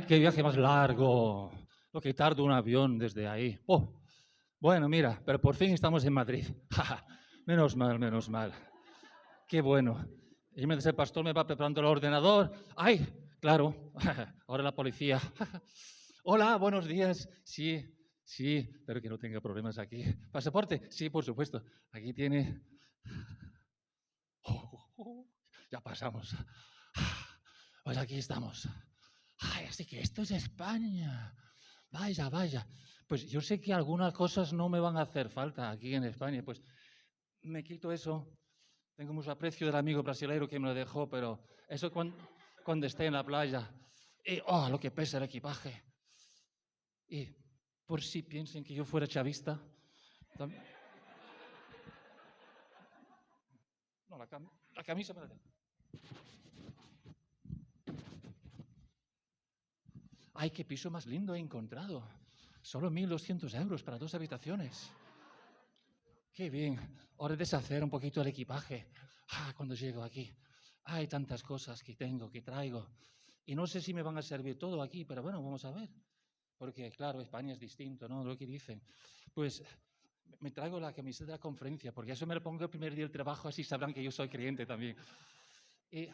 qué viaje más largo! Lo que tarda un avión desde ahí. Oh, bueno, mira, pero por fin estamos en Madrid. Menos mal, menos mal. Qué bueno. Y mientras el pastor me va preparando el ordenador. ¡Ay! Claro, ahora la policía. Hola, buenos días. Sí, sí, espero que no tenga problemas aquí. ¿Pasaporte? Sí, por supuesto. Aquí tiene. Ya pasamos. Pues aquí estamos. Ay, así que esto es España. Vaya, vaya. Pues yo sé que algunas cosas no me van a hacer falta aquí en España. Pues me quito eso. Tengo mucho aprecio del amigo brasileño que me lo dejó, pero eso cuando esté en la playa. Y, oh, lo que pesa el equipaje. Y por si piensen que yo fuera chavista. No, la camisa me la dejo. ¡Ay, qué piso más lindo he encontrado! Solo 1.200 euros para 2 habitaciones. ¡Qué bien! Ahora de deshacer un poquito el equipaje. Cuando llego aquí. Hay tantas cosas que tengo, que traigo. Y no sé si me van a servir todo aquí, pero bueno, vamos a ver. Porque, claro, España es distinto, ¿no? Lo que dicen. Pues me traigo la camiseta de la conferencia, porque eso me lo pongo el primer día del trabajo, así sabrán que yo soy creyente también. Y,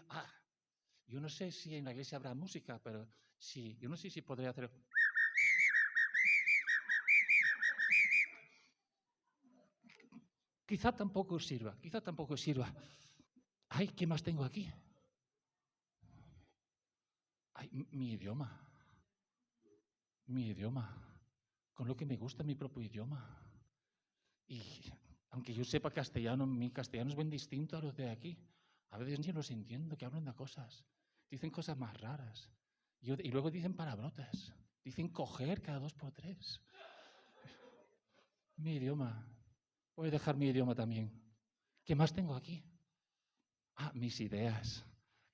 yo no sé si en la iglesia habrá música, pero sí, yo no sé si podré hacer. Quizá tampoco sirva, quizá tampoco sirva. Ay, ¿qué más tengo aquí? Ay, mi idioma. Mi idioma. Con lo que me gusta mi propio idioma. Y aunque yo sepa castellano, mi castellano es bien distinto a los de aquí. A veces ni los entiendo, que hablan de cosas. Dicen cosas más raras. Y luego dicen palabrotas. Dicen coger cada 2 por 3. Mi idioma. Voy a dejar mi idioma también. ¿Qué más tengo aquí? Mis ideas.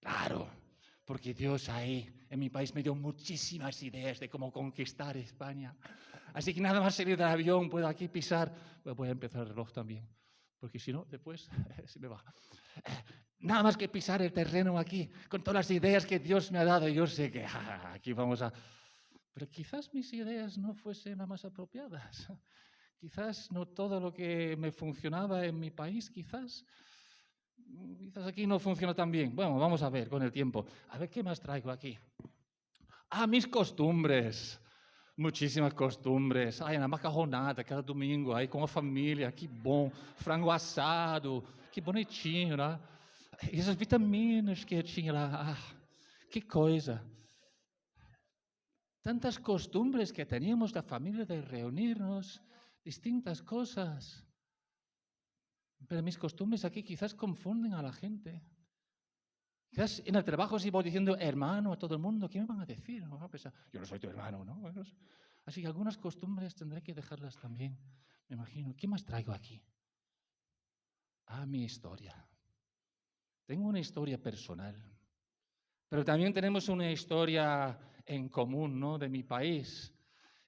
Claro, porque Dios ahí, en mi país, me dio muchísimas ideas de cómo conquistar España. Así que nada más salir del avión, puedo aquí pisar. Voy a empezar el reloj también, porque si no, después se me va. Nada más que pisar el terreno aquí, con todas las ideas que Dios me ha dado, yo sé que aquí vamos a. Pero quizás mis ideas no fuesen las más apropiadas. Quizás no todo lo que me funcionaba en mi país, quizás aquí no funciona tan bien. Bueno, vamos a ver con el tiempo. A ver qué más traigo aquí. Mis costumbres. Muchísimas costumbres. Ai, na macarronada, cada domingo, aí com a família, que bom. Frango assado, que bonitinho, né? E essas vitaminas que eu tinha lá. Que coisa. Tantas costumbres que teníamos da família de reunirnos, distintas cosas. Pero mis costumbres aquí quizás confunden a la gente. Quizás en el trabajo si voy diciendo hermano a todo el mundo, ¿qué me van a decir? ¿No? Yo no soy tu hermano, ¿no? Así que algunas costumbres tendré que dejarlas también, me imagino. ¿Qué más traigo aquí? Mi historia. Tengo una historia personal, pero también tenemos una historia en común, ¿no? De mi país.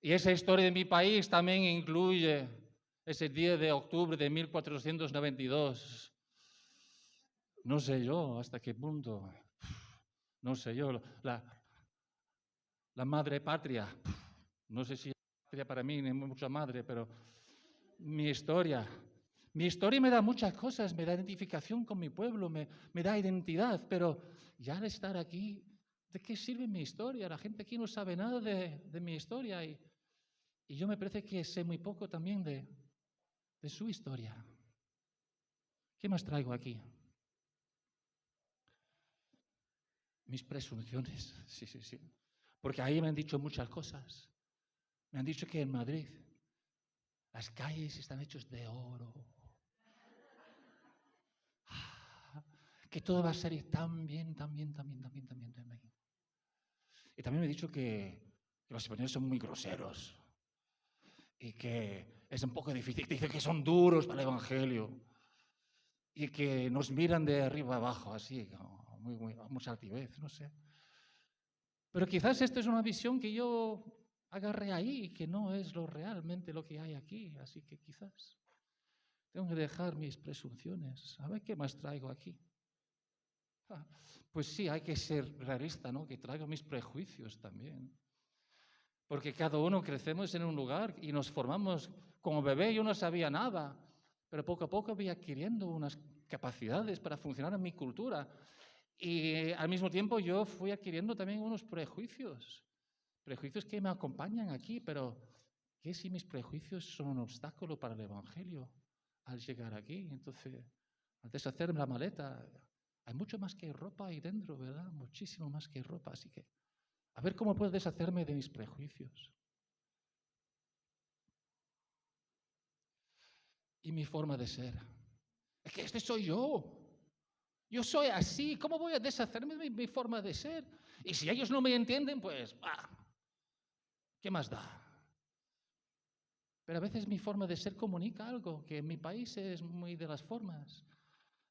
Y esa historia de mi país también incluye ese día de octubre de 1492. No sé yo hasta qué punto. No sé yo. La madre patria. No sé si es patria para mí, ni mucha madre, pero mi historia. Mi historia me da muchas cosas, me da identificación con mi pueblo, me da identidad, pero ya al estar aquí, ¿de qué sirve mi historia? La gente aquí no sabe nada de mi historia y yo me parece que sé muy poco también de su historia. ¿Qué más traigo aquí? Mis presunciones, sí, sí, sí. Porque ahí me han dicho muchas cosas. Me han dicho que en Madrid las calles están hechas de oro. Que todo va a salir tan bien, tan bien, tan bien, tan bien, tan bien, tan bien. Y también me he dicho que los españoles son muy groseros y que es un poco difícil. Dicen que son duros para el Evangelio y que nos miran de arriba abajo, así, mucha altivez, no sé. Pero quizás esta es una visión que yo agarré ahí y que no es realmente lo que hay aquí, así que quizás tengo que dejar mis presunciones. A ver qué más traigo aquí. Pues sí, hay que ser realista, ¿no? Que traigo mis prejuicios también. Porque cada uno crecemos en un lugar y nos formamos. Como bebé yo no sabía nada, pero poco a poco voy adquiriendo unas capacidades para funcionar en mi cultura. Y al mismo tiempo yo fui adquiriendo también unos prejuicios que me acompañan aquí, pero ¿qué si mis prejuicios son un obstáculo para el Evangelio al llegar aquí? Entonces, al deshacerme la maleta, hay mucho más que ropa ahí dentro, ¿verdad? Muchísimo más que ropa, así que a ver cómo puedo deshacerme de mis prejuicios. Y mi forma de ser. Es que este soy yo. Yo soy así. ¿Cómo voy a deshacerme de mi forma de ser? Y si ellos no me entienden, pues, ¿qué más da? Pero a veces mi forma de ser comunica algo, que en mi país es muy de las formas.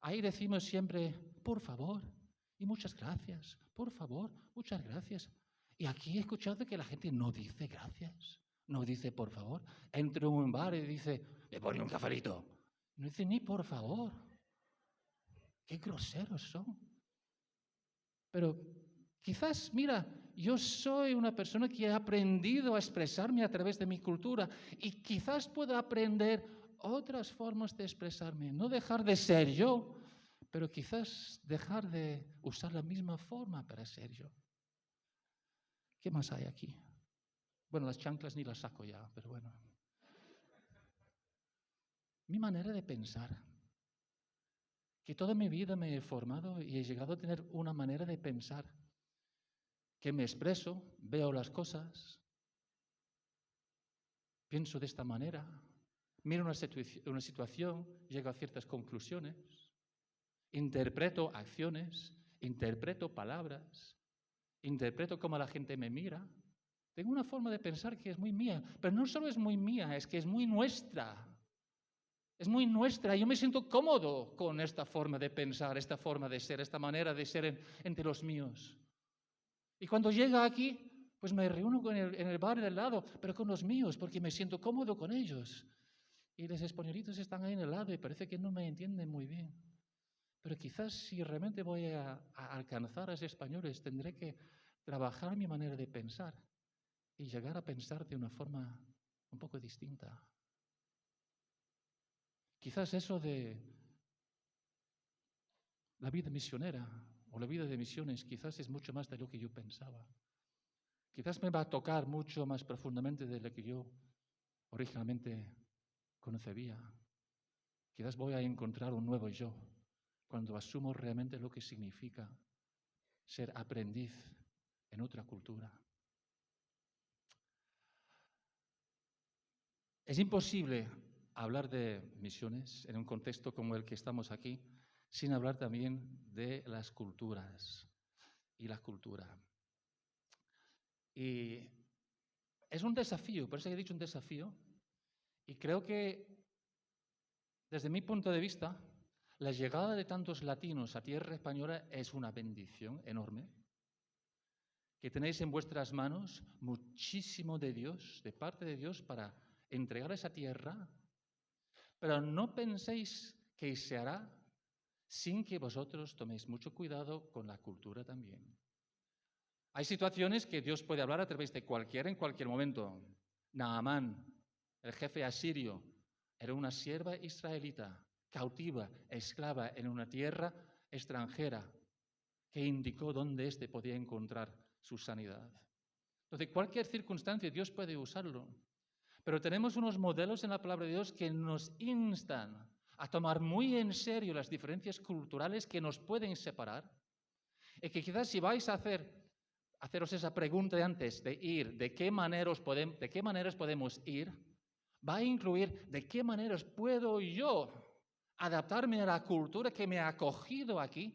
Ahí decimos siempre, por favor, y muchas gracias, por favor, muchas gracias. Y aquí he escuchado que la gente no dice gracias, no dice por favor. Entro en un bar y dice, me pone un cafelito. No dice ni por favor. Qué groseros son. Pero quizás, mira, yo soy una persona que he aprendido a expresarme a través de mi cultura y quizás pueda aprender otras formas de expresarme. No dejar de ser yo, pero quizás dejar de usar la misma forma para ser yo. ¿Qué más hay aquí? Bueno, las chanclas ni las saco ya, pero bueno. Mi manera de pensar, que toda mi vida me he formado y he llegado a tener una manera de pensar, que me expreso, veo las cosas, pienso de esta manera, miro una situación, llego a ciertas conclusiones, interpreto acciones, interpreto palabras, interpreto cómo la gente me mira. Tengo una forma de pensar que es muy mía, pero no solo es muy mía, es que es muy nuestra. Es muy nuestra. Yo me siento cómodo con esta forma de pensar, esta forma de ser, esta manera de ser entre los míos. Y cuando llega aquí, pues me reúno en el bar del lado, pero con los míos, porque me siento cómodo con ellos. Y los españolitos están ahí en el lado y parece que no me entienden muy bien. Pero quizás si realmente voy a alcanzar a esos españoles, tendré que trabajar mi manera de pensar y llegar a pensar de una forma un poco distinta. Quizás eso de la vida misionera o la vida de misiones quizás es mucho más de lo que yo pensaba. Quizás me va a tocar mucho más profundamente de lo que yo originalmente concebía. Quizás voy a encontrar un nuevo yo cuando asumo realmente lo que significa ser aprendiz en otra cultura. Es imposible hablar de misiones en un contexto como el que estamos aquí sin hablar también de las culturas y la cultura. Y es un desafío, por eso he dicho un desafío, y creo que desde mi punto de vista, la llegada de tantos latinos a tierra española es una bendición enorme, que tenéis en vuestras manos muchísimo de Dios, de parte de Dios, para entregar esa tierra, pero no penséis que se hará sin que vosotros toméis mucho cuidado con la cultura también. Hay situaciones que Dios puede hablar a través de cualquiera en cualquier momento. Naamán, el jefe asirio, era una sierva israelita, cautiva, esclava en una tierra extranjera, que indicó dónde éste podía encontrar su sanidad. Entonces, cualquier circunstancia Dios puede usarlo. Pero tenemos unos modelos en la palabra de Dios que nos instan a tomar muy en serio las diferencias culturales que nos pueden separar. Y que quizás si vais a haceros esa pregunta de antes de ir, ¿de qué maneras podemos ir? Va a incluir de qué maneras puedo yo adaptarme a la cultura que me ha acogido aquí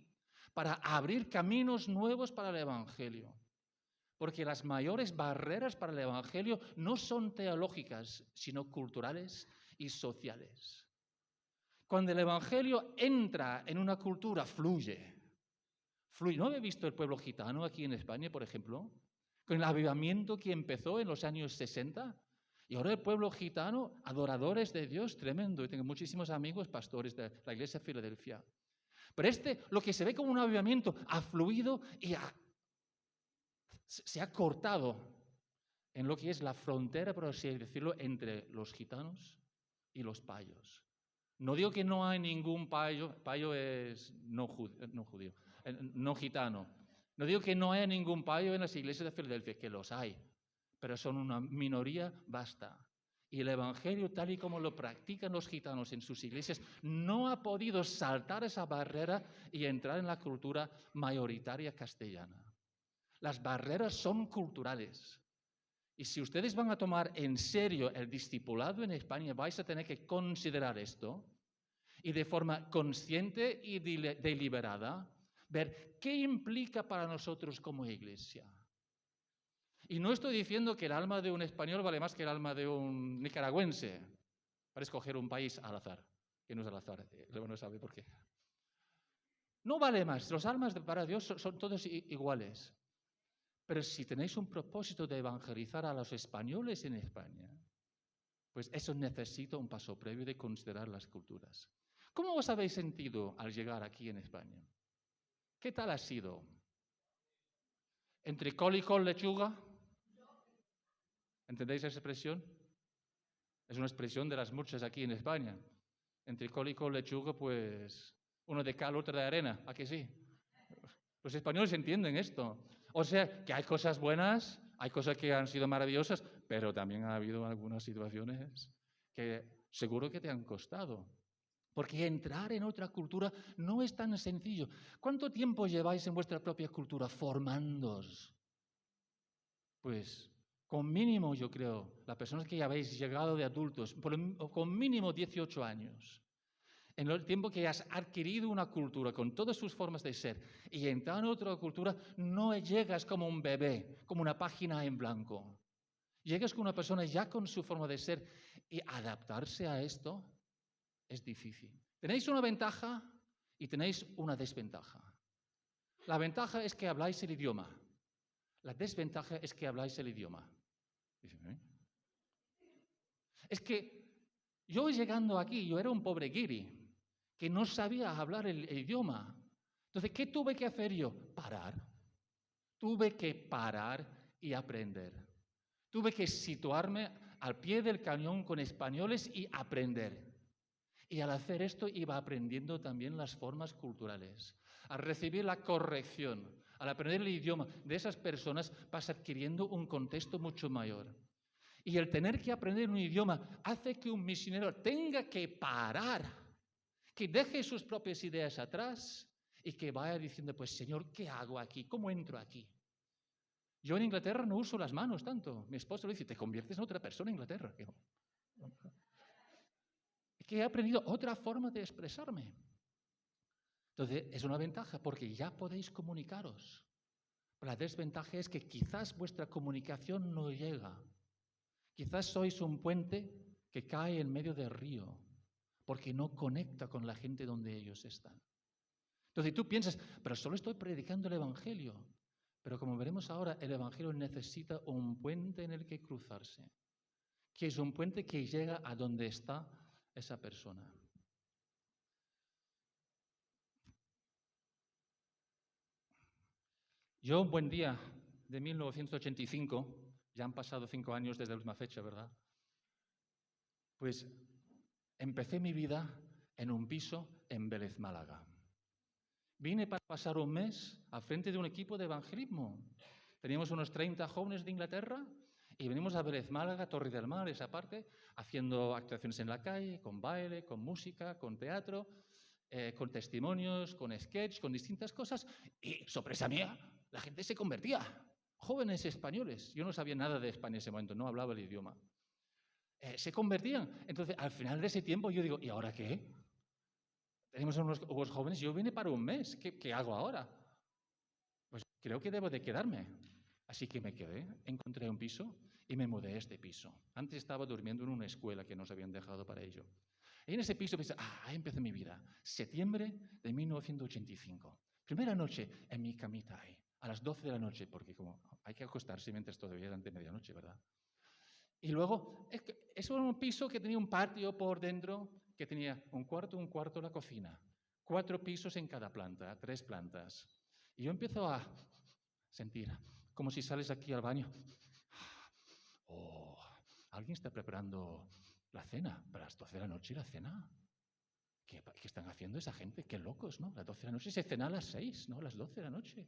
para abrir caminos nuevos para el Evangelio. Porque las mayores barreras para el Evangelio no son teológicas, sino culturales y sociales. Cuando el Evangelio entra en una cultura, fluye. ¿No habéis visto el pueblo gitano aquí en España, por ejemplo? Con el avivamiento que empezó en los años 60. Y ahora el pueblo gitano, adoradores de Dios, tremendo. Y tengo muchísimos amigos pastores de la iglesia de Filadelfia. Pero lo que se ve como un avivamiento, ha fluido y se ha cortado en lo que es la frontera, por así decirlo, entre los gitanos y los payos. No digo que no hay ningún payo es no judío, no gitano. No digo que no haya ningún payo en las iglesias de Filadelfia, que los hay, pero son una minoría vasta. Y el evangelio, tal y como lo practican los gitanos en sus iglesias, no ha podido saltar esa barrera y entrar en la cultura mayoritaria castellana. Las barreras son culturales. Y si ustedes van a tomar en serio el discipulado en España, vais a tener que considerar esto y de forma consciente y deliberada ver qué implica para nosotros como iglesia. Y no estoy diciendo que el alma de un español vale más que el alma de un nicaragüense, para escoger un país al azar, que no es al azar, luego no sabe por qué. No vale más, los almas para Dios son todos iguales. Pero si tenéis un propósito de evangelizar a los españoles en España, pues eso necesita un paso previo de considerar las culturas. ¿Cómo os habéis sentido al llegar aquí en España? ¿Qué tal ha sido? ¿Entre col y col lechuga? ¿Entendéis esa expresión? Es una expresión de las muchas aquí en España. Entre col y col lechuga, pues uno de cal, otro de arena. ¿A que sí? Los españoles entienden esto. O sea, que hay cosas buenas, hay cosas que han sido maravillosas, pero también ha habido algunas situaciones que seguro que te han costado. Porque entrar en otra cultura no es tan sencillo. ¿Cuánto tiempo lleváis en vuestra propia cultura formándoos? Pues con mínimo, yo creo, las personas que ya habéis llegado de adultos, con mínimo 18 años. En el tiempo que has adquirido una cultura con todas sus formas de ser y entrar en otra cultura, no llegas como un bebé, como una página en blanco. Llegas con una persona ya con su forma de ser y adaptarse a esto es difícil. Tenéis una ventaja y tenéis una desventaja. La ventaja es que habláis el idioma. La desventaja es que habláis el idioma. Es que yo llegando aquí, yo era un pobre guiri que no sabía hablar el idioma. Entonces, ¿qué tuve que hacer yo? Parar. Tuve que parar y aprender. Tuve que situarme al pie del cañón con españoles y aprender. Y al hacer esto iba aprendiendo también las formas culturales. Al recibir la corrección, al aprender el idioma de esas personas, vas adquiriendo un contexto mucho mayor. Y el tener que aprender un idioma hace que un misionero tenga que parar, que deje sus propias ideas atrás y que vaya diciendo, pues Señor, ¿qué hago aquí? ¿Cómo entro aquí? Yo en Inglaterra no uso las manos tanto. Mi esposo le dice, te conviertes en otra persona en Inglaterra. Que he aprendido otra forma de expresarme. Entonces, es una ventaja porque ya podéis comunicaros. La desventaja es que quizás vuestra comunicación no llega. Quizás sois un puente que cae en medio del río porque no conecta con la gente donde ellos están. Entonces tú piensas, pero solo estoy predicando el Evangelio. Pero como veremos ahora, el Evangelio necesita un puente en el que cruzarse, que es un puente que llega a donde está esa persona. Yo, un buen día de 1985, ya han pasado 5 años desde la última fecha, ¿verdad? Pues empecé mi vida en un piso en Vélez, Málaga. Vine para pasar un mes al frente de un equipo de evangelismo. Teníamos unos 30 jóvenes de Inglaterra y venimos a Vélez, Málaga, Torre del Mar, esa parte, haciendo actuaciones en la calle, con baile, con música, con teatro, con testimonios, con sketch, con distintas cosas. Y, sorpresa mía, la gente se convertía. Jóvenes españoles. Yo no sabía nada de España en ese momento, no hablaba el idioma. Se convertían. Entonces, al final de ese tiempo, yo digo, ¿y ahora qué? Tenemos unos jóvenes, yo vine para un mes. ¿Qué hago ahora? Pues creo que debo de quedarme. Así que me quedé, encontré un piso y me mudé a este piso. Antes estaba durmiendo en una escuela que nos habían dejado para ello. Y en ese piso pensé, ahí empezó mi vida. Septiembre de 1985. Primera noche en mi camita ahí, a las 12 de la noche, porque como hay que acostarse mientras todavía era ante medianoche, ¿verdad? Y luego, es un piso que tenía un patio por dentro, que tenía un cuarto la cocina, 4 pisos en cada planta, 3 plantas. Y yo empiezo a sentir, como si sales aquí al baño. Oh, alguien está preparando la cena, para las 12 de la noche la cena. ¿Qué están haciendo esa gente? Qué locos, ¿no? Las 12 de la noche se cena a las 6, ¿no? A las 12 de la noche.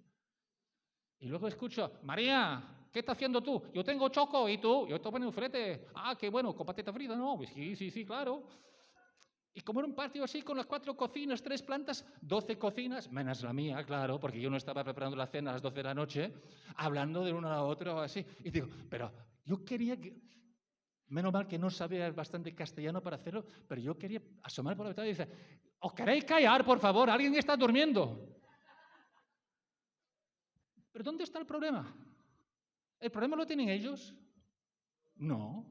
Y luego escucho, María, ¿qué estás haciendo tú? Yo tengo choco, ¿y tú? Yo estoy poniendo un filete. Ah, qué bueno, con patata frita, ¿no? Pues sí, claro. Y como era un patio así, con las 4 cocinas, 3 plantas, 12 cocinas, menos la mía, claro, porque yo no estaba preparando la cena a las 12 de la noche, hablando de una a la otra o así. Y digo, pero yo quería que... Menos mal que no sabía bastante castellano para hacerlo, pero yo quería asomar por la ventana y decir, ¿os queréis callar, por favor? ¿Alguien está durmiendo? ¿Pero dónde está el problema? ¿El problema lo tienen ellos? No,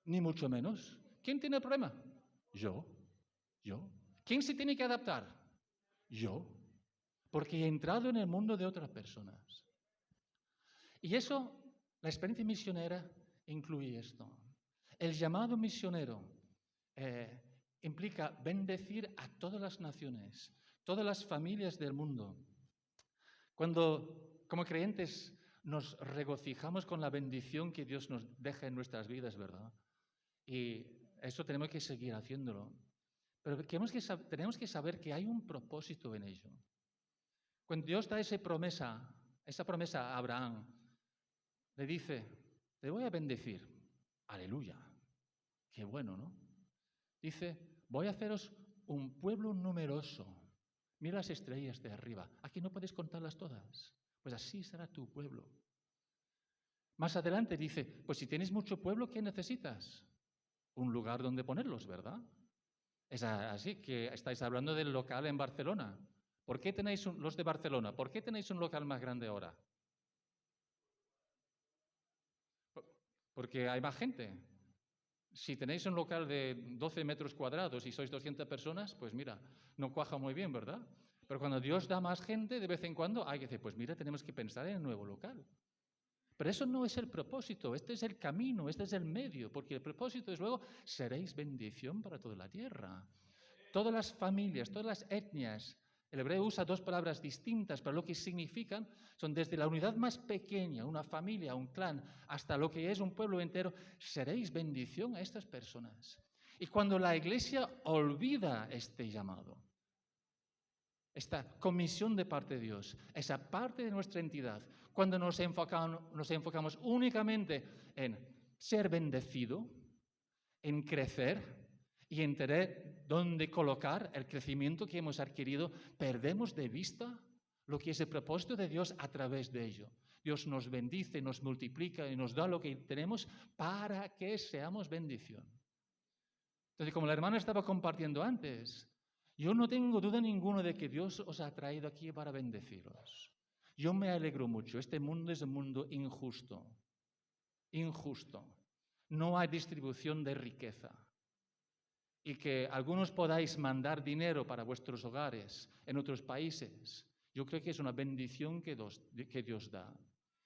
ni mucho menos. ¿Quién tiene el problema? Yo. ¿Quién se tiene que adaptar? Yo. Porque he entrado en el mundo de otras personas. Y eso, la experiencia misionera incluye esto. El llamado misionero implica bendecir a todas las naciones, todas las familias del mundo. Cuando, como creyentes, nos regocijamos con la bendición que Dios nos deja en nuestras vidas, ¿verdad? Y eso tenemos que seguir haciéndolo. Pero tenemos que saber que hay un propósito en ello. Cuando Dios da esa promesa a Abraham, le dice, te voy a bendecir. Aleluya. Qué bueno, ¿no? Dice, voy a haceros un pueblo numeroso. Mira las estrellas de arriba. Aquí no puedes contarlas todas. Pues así será tu pueblo. Más adelante dice, pues si tienes mucho pueblo, ¿qué necesitas? Un lugar donde ponerlos, ¿verdad? Es así que estáis hablando del local en Barcelona. ¿Por qué tenéis los de Barcelona? ¿Por qué tenéis un local más grande ahora? Porque hay más gente. Si tenéis un local de 12 metros cuadrados y sois 200 personas, pues mira, no cuaja muy bien, ¿verdad? Pero cuando Dios da más gente, de vez en cuando hay que decir, pues mira, tenemos que pensar en el nuevo local. Pero eso no es el propósito, este es el camino, este es el medio, porque el propósito es luego, seréis bendición para toda la tierra. Todas las familias, todas las etnias, el hebreo usa 2 palabras distintas, pero lo que significan son desde la unidad más pequeña, una familia, un clan, hasta lo que es un pueblo entero, seréis bendición a estas personas. Y cuando la Iglesia olvida este llamado, esta comisión de parte de Dios, esa parte de nuestra entidad, cuando nos enfocamos únicamente en ser bendecido, en crecer y en tener dónde colocar el crecimiento que hemos adquirido, perdemos de vista lo que es el propósito de Dios a través de ello. Dios nos bendice, nos multiplica y nos da lo que tenemos para que seamos bendición. Entonces, como la hermana estaba compartiendo antes, yo no tengo duda ninguna de que Dios os ha traído aquí para bendeciros. Yo me alegro mucho. Este mundo es un mundo injusto. Injusto. No hay distribución de riqueza. Y que algunos podáis mandar dinero para vuestros hogares en otros países, yo creo que es una bendición que Dios da.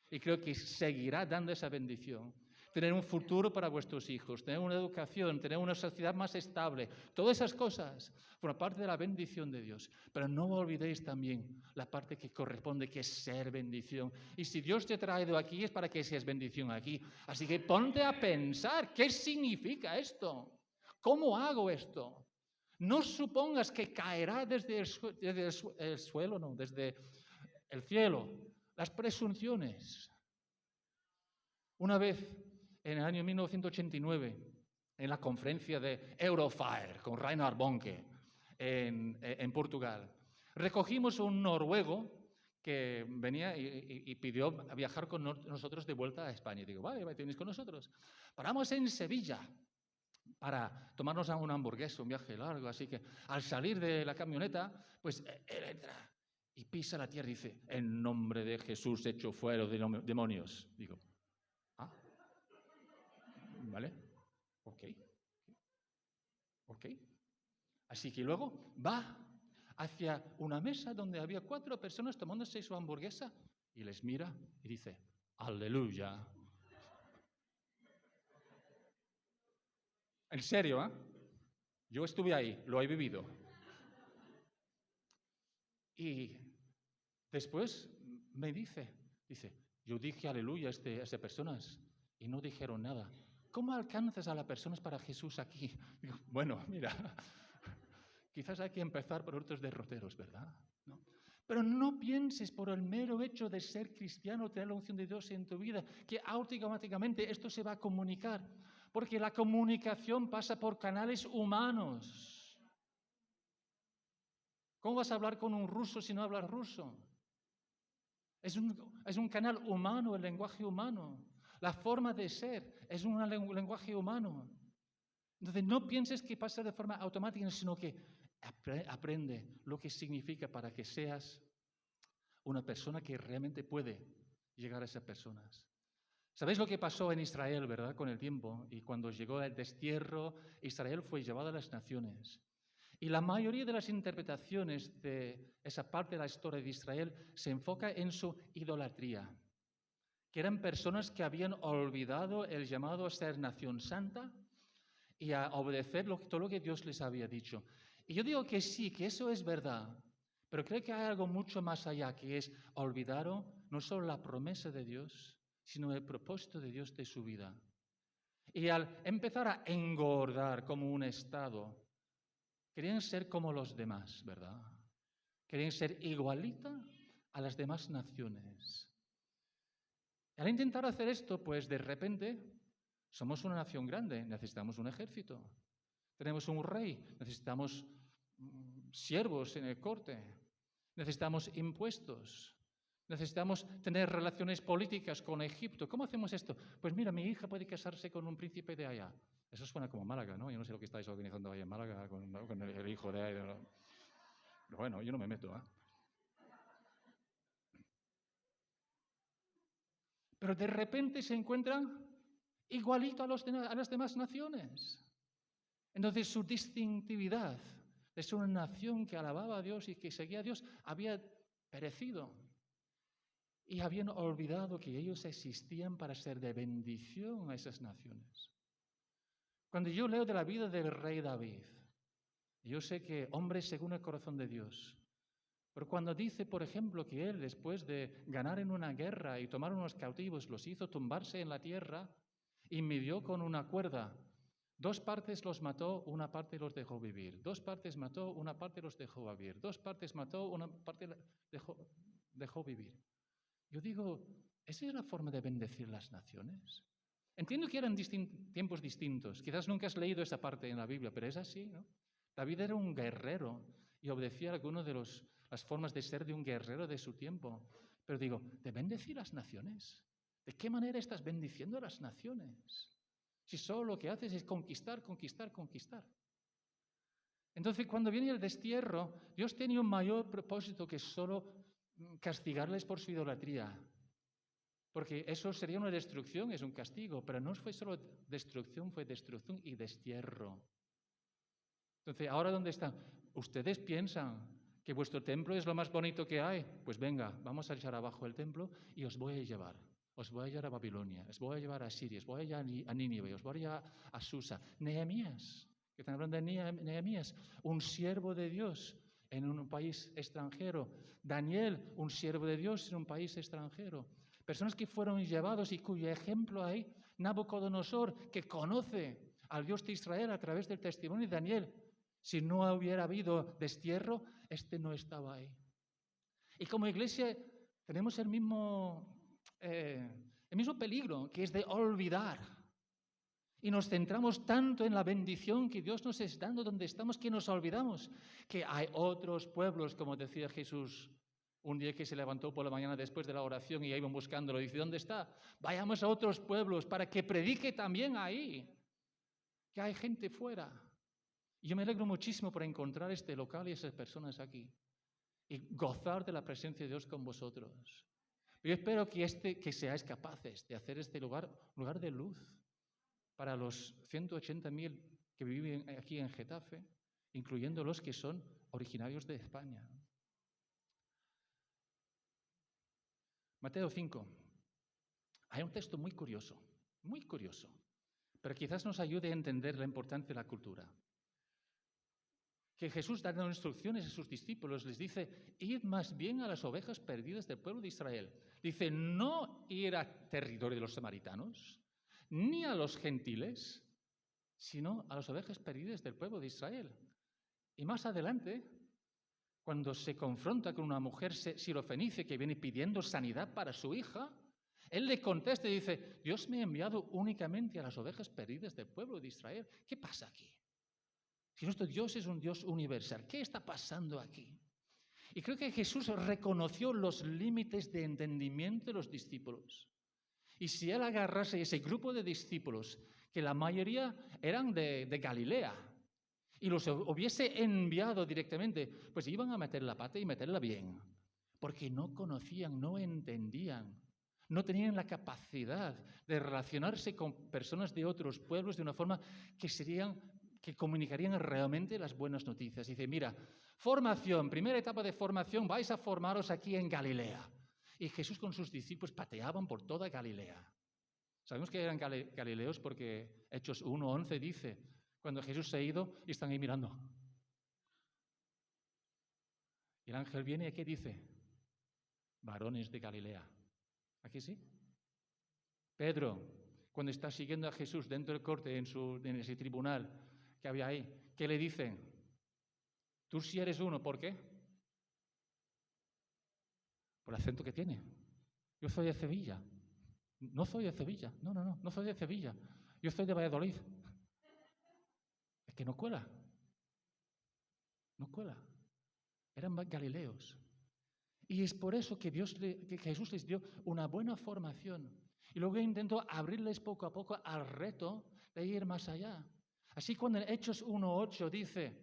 Y creo que seguirá dando esa bendición. Tener un futuro para vuestros hijos, tener una educación, tener una sociedad más estable, todas esas cosas forman parte de la bendición de Dios. Pero no olvidéis también la parte que corresponde, que es ser bendición. Y si Dios te ha traído aquí es para que seas bendición aquí. Así que ponte a pensar, ¿qué significa esto? ¿Cómo hago esto? No supongas que caerá desde el suelo, no, desde el cielo. Las presunciones. Una vez, en el año 1989, en la conferencia de Eurofire con Reinhard Bonnke en Portugal, recogimos un noruego que venía y pidió viajar con nosotros de vuelta a España. Y digo, vale, vienes con nosotros. Paramos en Sevilla para tomarnos una hamburguesa, un viaje largo. Así que al salir de la camioneta, pues él entra y pisa la tierra y dice, en nombre de Jesús echo fuera de demonios. Digo, ah, vale, ok. Así que luego va hacia una mesa donde había 4 personas tomándose su hamburguesa y les mira y dice, aleluya. En serio, ¿eh? Yo estuve ahí, lo he vivido. Y después me dice, yo dije aleluya a estas personas y no dijeron nada. ¿Cómo alcanzas a las personas para Jesús aquí? Digo, bueno, mira, quizás hay que empezar por otros derroteros, ¿verdad? ¿No? Pero no pienses por el mero hecho de ser cristiano, tener la unción de Dios en tu vida, que automáticamente esto se va a comunicar. Porque la comunicación pasa por canales humanos. ¿Cómo vas a hablar con un ruso si no hablas ruso? Es un canal humano, el lenguaje humano. La forma de ser es un lenguaje humano. Entonces, no pienses que pasa de forma automática, sino que aprende lo que significa para que seas una persona que realmente puede llegar a esas personas. ¿Sabéis lo que pasó en Israel, verdad, con el tiempo? Y cuando llegó el destierro, Israel fue llevado a las naciones. Y la mayoría de las interpretaciones de esa parte de la historia de Israel se enfoca en su idolatría, que eran personas que habían olvidado el llamado a ser nación santa y a obedecer todo lo que Dios les había dicho. Y yo digo que sí, que eso es verdad, pero creo que hay algo mucho más allá, que es olvidaron no solo la promesa de Dios, sino el propósito de Dios de su vida. Y al empezar a engordar como un Estado, querían ser como los demás, ¿verdad? Querían ser igualita a las demás naciones. Al intentar hacer esto, pues de repente somos una nación grande, necesitamos un ejército. Tenemos un rey, necesitamos siervos en el corte, necesitamos impuestos, necesitamos tener relaciones políticas con Egipto. ¿Cómo hacemos esto? Pues mira, mi hija puede casarse con un príncipe de allá. Eso suena como Málaga, ¿no? Yo no sé lo que estáis organizando ahí en Málaga con el hijo de ahí. Pero bueno, yo no me meto, ¿eh? Pero de repente se encuentran igualito a las demás naciones. Entonces su distintividad de ser una nación que alababa a Dios y que seguía a Dios había perecido. Y habían olvidado que ellos existían para ser de bendición a esas naciones. Cuando yo leo de la vida del rey David, yo sé que hombre según el corazón de Dios, pero cuando dice, por ejemplo, que él, después de ganar en una guerra y tomar unos cautivos, los hizo tumbarse en la tierra y midió con una cuerda. 2 partes los mató, una parte los dejó vivir. 2 partes mató, una parte los dejó vivir. 2 partes mató, una parte dejó vivir. Yo digo, ¿esa es la forma de bendecir las naciones? Entiendo que eran tiempos distintos. Quizás nunca has leído esa parte en la Biblia, pero es así, ¿no? David era un guerrero y obedecía algunas de las formas de ser de un guerrero de su tiempo. Pero digo, ¿de bendecir las naciones? ¿De qué manera estás bendiciendo a las naciones? Si solo lo que haces es conquistar, conquistar, conquistar. Entonces, cuando viene el destierro, Dios tenía un mayor propósito que solo castigarles por su idolatría. Porque eso sería una destrucción, es un castigo, pero no fue solo destrucción, fue destrucción y destierro. Entonces, ¿ahora dónde están? ¿Ustedes piensan que vuestro templo es lo más bonito que hay? Pues venga, vamos a echar abajo el templo y os voy a llevar. Os voy a llevar a Babilonia, os voy a llevar a Siria, os voy a llevar a Nínive, os voy a llevar a Susa. Nehemías, que están hablando de Nehemías, un siervo de Dios en un país extranjero. Daniel, un siervo de Dios en un país extranjero. Personas que fueron llevados y cuyo ejemplo hay. Nabucodonosor, que conoce al Dios de Israel a través del testimonio de Daniel. Si no hubiera habido destierro, no estaba ahí. Y como iglesia tenemos el mismo peligro, que es de olvidar. Y nos centramos tanto en la bendición que Dios nos está dando donde estamos que nos olvidamos que hay otros pueblos, como decía Jesús un día que se levantó por la mañana después de la oración y iban buscándolo. Dice, ¿dónde está? Vayamos a otros pueblos para que predique también ahí, que hay gente fuera. Y yo me alegro muchísimo por encontrar este local y esas personas aquí y gozar de la presencia de Dios con vosotros. Yo espero que seáis capaces de hacer este lugar un lugar de luz para los 180.000 que viven aquí en Getafe, incluyendo los que son originarios de España. Mateo 5. Hay un texto muy curioso, pero quizás nos ayude a entender la importancia de la cultura. que Jesús dando instrucciones a sus discípulos les dice, id más bien a las ovejas perdidas del pueblo de Israel. Dice, no ir a territorio de los samaritanos, ni a los gentiles, sino a las ovejas perdidas del pueblo de Israel. Y más adelante, cuando se confronta con una mujer sirofenicia que viene pidiendo sanidad para su hija, él le contesta y dice, Dios me ha enviado únicamente a las ovejas perdidas del pueblo de Israel. ¿Qué pasa aquí? Si nuestro Dios es un Dios universal, ¿qué está pasando aquí? Y creo que Jesús reconoció los límites de entendimiento de los discípulos. Y si él agarrase ese grupo de discípulos, que la mayoría eran de Galilea, y los hubiese enviado directamente, pues iban a meter la pata y meterla bien, porque no conocían, no entendían, no tenían la capacidad de relacionarse con personas de otros pueblos de una forma que comunicarían realmente las buenas noticias. Dice, mira, formación, primera etapa de formación, vais a formaros aquí en Galilea. Y Jesús con sus discípulos pateaban por toda Galilea. Sabemos que eran galileos porque Hechos 1:11 dice, cuando Jesús se ha ido y están ahí mirando. Y el ángel viene y ¿qué dice? Varones de Galilea. ¿Aquí sí? Pedro, cuando está siguiendo a Jesús dentro del corte, en ese tribunal que había ahí, ¿qué le dicen? Tú sí eres uno, ¿por qué? Por el acento que tiene. Yo soy de Sevilla. No soy de Sevilla. No soy de Sevilla. Yo soy de Valladolid. Es que no cuela. No cuela. Eran galileos. Y es por eso que Jesús les dio una buena formación. Y luego intentó abrirles poco a poco al reto de ir más allá. Así cuando en Hechos 1:8 dice,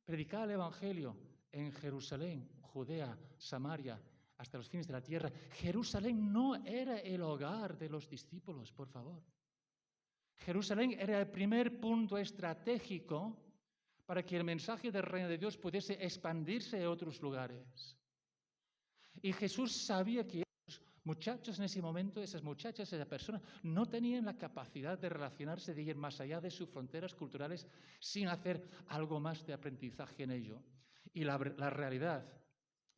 predicar el Evangelio en Jerusalén, Judea, Samaria, hasta los fines de la tierra. Jerusalén no era el hogar de los discípulos, por favor. Jerusalén era el primer punto estratégico para que el mensaje del reino de Dios pudiese expandirse a otros lugares. Y Jesús sabía que esos muchachos en ese momento, esas muchachas, esas personas, no tenían la capacidad de relacionarse, de ir más allá de sus fronteras culturales sin hacer algo más de aprendizaje en ello. Y la realidad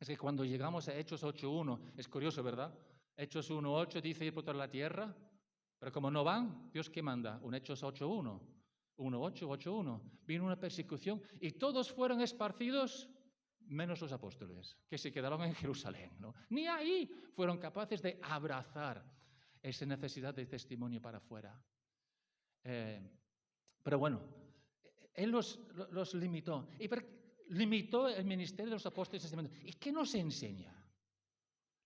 es que cuando llegamos a Hechos 8:1, es curioso, ¿verdad? Hechos 1:8 dice ir por toda la tierra, pero como no van, ¿Dios qué manda? Un Hechos 8:1, 1:8, 8:1. Vino una persecución y todos fueron esparcidos menos los apóstoles, que se quedaron en Jerusalén, ¿no? Ni ahí fueron capaces de abrazar esa necesidad de testimonio para afuera. Pero bueno, Él los limitó. Y limitó el ministerio de los apóstoles. ¿Y qué nos enseña?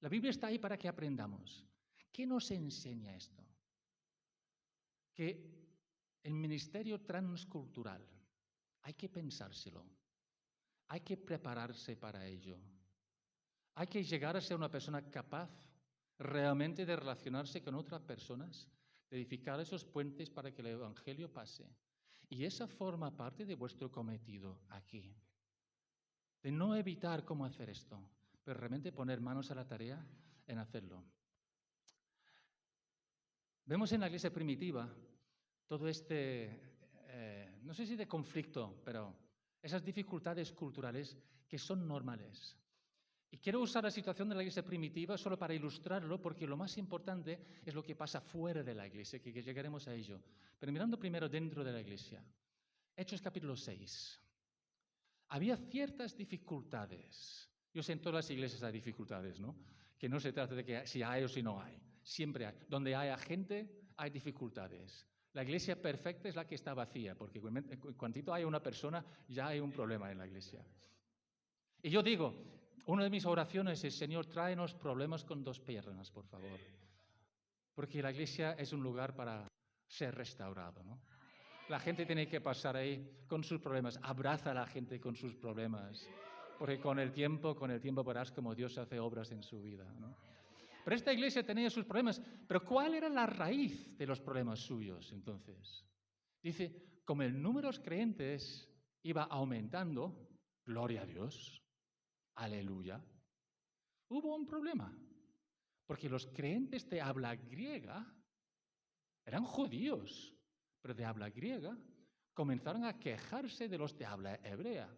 La Biblia está ahí para que aprendamos. ¿Qué nos enseña esto? Que el ministerio transcultural hay que pensárselo. Hay que prepararse para ello. Hay que llegar a ser una persona capaz realmente de relacionarse con otras personas, de edificar esos puentes para que el Evangelio pase. Y esa forma parte de vuestro cometido aquí. De no evitar cómo hacer esto, pero realmente poner manos a la tarea en hacerlo. Vemos en la iglesia primitiva todo no sé si de conflicto, pero esas dificultades culturales que son normales. Y quiero usar la situación de la iglesia primitiva solo para ilustrarlo, porque lo más importante es lo que pasa fuera de la iglesia, que llegaremos a ello. Pero mirando primero dentro de la iglesia. Hechos capítulo 6. Había ciertas dificultades. Yo sé, en todas las iglesias hay dificultades, ¿no? Que no se trata de que si hay o si no hay. Siempre hay. Donde haya gente, hay dificultades. La iglesia perfecta es la que está vacía, porque cuantito hay una persona, ya hay un problema en la iglesia. Y yo digo, una de mis oraciones es, Señor, tráenos problemas con 2 piernas, por favor. Porque la iglesia es un lugar para ser restaurado, ¿no? La gente tiene que pasar ahí con sus problemas. Abraza a la gente con sus problemas. Porque con el tiempo verás como Dios hace obras en su vida, ¿no? Pero esta iglesia tenía sus problemas. Pero ¿cuál era la raíz de los problemas suyos entonces? Dice, como el número de los creyentes iba aumentando, gloria a Dios, aleluya, hubo un problema. Porque los creyentes de habla griega eran judíos, pero de habla griega comenzaron a quejarse de los de habla hebrea.